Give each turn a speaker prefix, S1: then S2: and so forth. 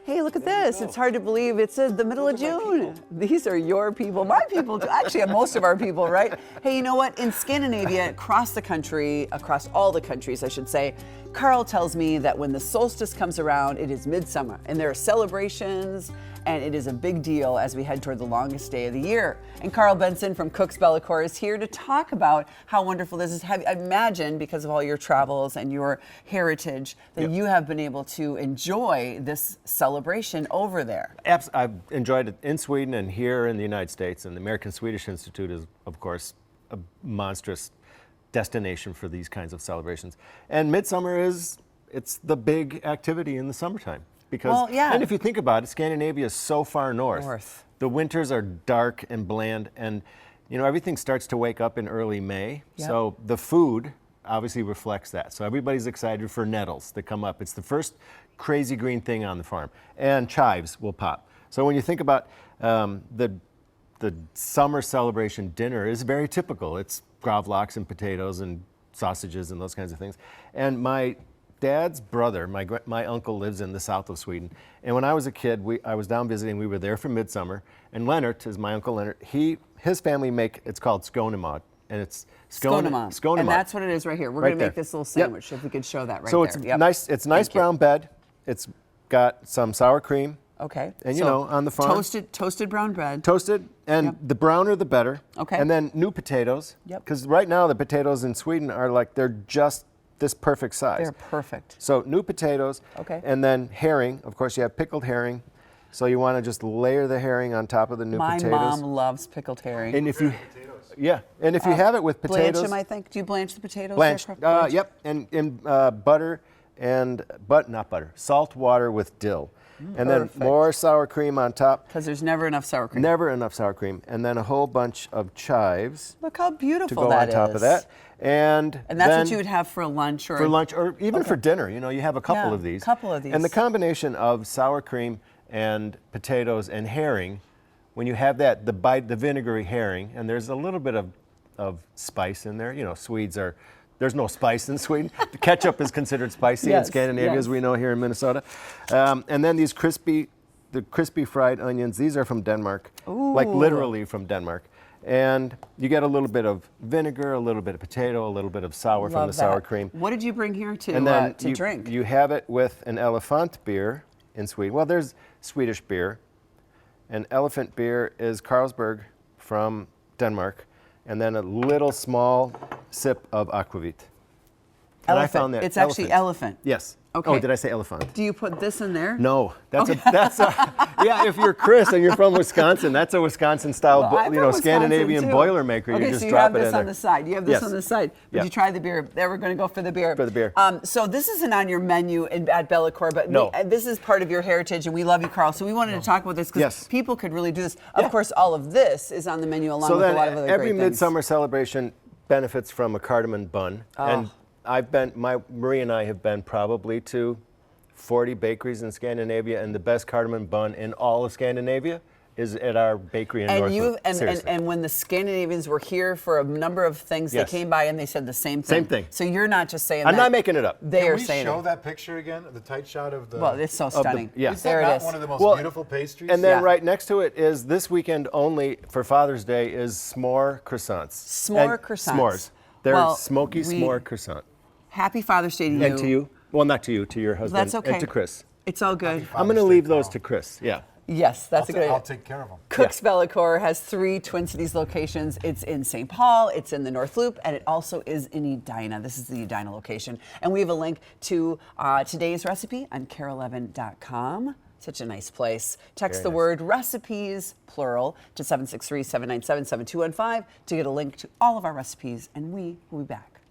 S1: Hey, look at this. It's hard to believe it's the middle of June. These are your people, my people, too. Actually, most of our people, right? Hey, you know what? In Scandinavia, across the country, across all the countries, I should say, Carl tells me that when the solstice comes around, it is midsummer, and there are celebrations, and it is a big deal as we head toward the longest day of the year. And Carl Benson from Cook's Bellicor is here to talk about how wonderful this is. I imagine, because of all your travels and your heritage, that you have been able to enjoy this celebration over there.
S2: I've enjoyed it in Sweden and here in the United States, and the American Swedish Institute is, of course, a monstrous destination for these kinds of celebrations. And midsummer it's the big activity in the summertime. Because, and if you think about it, Scandinavia is so far north. The winters are dark and bland, and everything starts to wake up in early May. So the food obviously reflects that. So everybody's excited for nettles that come up. It's the first crazy green thing on the farm, and chives will pop. So when you think about the summer celebration dinner is very typical. It's gravlax and potatoes and sausages and those kinds of things. And my dad's brother, my uncle, lives in the south of Sweden. And when I was a kid, I was down visiting. We were there for midsummer. And Leonard is my uncle Leonard. His family it's called skonemad. And it's
S1: Skonemad. And that's what it is right here. We're going to make this little sandwich, if we could show that right there.
S2: So it's nice brown bread. It's got some sour cream.
S1: Okay.
S2: And on the farm.
S1: Toasted brown bread.
S2: Toasted, and the browner the better.
S1: Okay.
S2: And then new potatoes. Because right now the potatoes in Sweden are they're just this perfect size.
S1: They're perfect.
S2: So new potatoes.
S1: Okay.
S2: And then herring. Of course, you have pickled herring. So you want to just layer the herring on top of the new potatoes.
S1: My mom loves pickled herring.
S2: And if you, and if you have it with potatoes.
S1: Blanch them, I think. Do you blanch the potatoes?
S2: Blanched. Yep. And butter and not butter. Salt water with dill. And then more sour cream on top.
S1: Because there's never enough sour cream.
S2: Never enough sour cream. And then a whole bunch of chives.
S1: Look how beautiful
S2: to go on top of that.
S1: And that's what you would have for lunch
S2: or even for dinner. You have a couple of these. And the combination of sour cream and potatoes and herring, when you have that, the vinegary herring, and there's a little bit of spice in there. Swedes are. There's no spice in Sweden. The ketchup is considered spicy in Scandinavia, as we know here in Minnesota. And then the crispy fried onions. These are from Denmark, literally from Denmark. And you get a little bit of vinegar, a little bit of potato, a little bit of sour from the sour cream.
S1: What did you bring here to drink?
S2: You have it with an elephant beer in Sweden. Well, there's Swedish beer. And elephant beer is Carlsberg from Denmark. And then a little small sip of aquavit.
S1: And I found that it's actually elephant.
S2: Yes.
S1: Okay.
S2: Oh, did I say elephant?
S1: Do you put this in there?
S2: No, if you're Chris and you're from Wisconsin, that's a Wisconsin-style, Scandinavian Boilermaker.
S1: Okay,
S2: You just
S1: so you
S2: drop
S1: have
S2: it
S1: this
S2: in there.
S1: on the side. You have this on the side. Would you try the beer? They were going to go for the beer.
S2: For the beer.
S1: So this isn't on your menu at Bellicor, but this is part of your heritage, and we love you, Carl. So we wanted to talk about this because people could really do this. Of course, all of this is on the menu along with a lot of other great things.
S2: Every midsummer celebration benefits from a cardamom bun. And Marie and I have been probably to 40 bakeries in Scandinavia, and the best cardamom bun in all of Scandinavia is at our bakery in Northwood.
S1: And when the Scandinavians were here for a number of things, they came by and they said the same thing.
S2: Same thing.
S1: So you're not just saying that.
S2: I'm not making it up.
S1: They are saying it.
S3: Can we show that picture again, the tight shot of the...
S1: Well, it's so stunning.
S3: Is that not one of the most beautiful pastries?
S2: And then right next to it is this weekend only for Father's Day is s'more croissants.
S1: S'more croissants.
S2: S'mores. They're smoky s'more croissant.
S1: Happy Father's Day to you.
S2: And to you. Well, not to you, to your husband.
S1: That's okay.
S2: And to Chris.
S1: It's all good.
S2: I'm going to leave those to Chris. Yeah.
S1: Yes, that's a good idea.
S3: I'll take care of them.
S1: Cook's Bellicor has 3 Twin Cities locations. It's in St. Paul, it's in the North Loop, and it also is in Edina. This is the Edina location. And we have a link to today's recipe on KARE11.com. Such a nice place. Text the word recipes, plural, to 763-797-7215 to get a link to all of our recipes, and we will be back.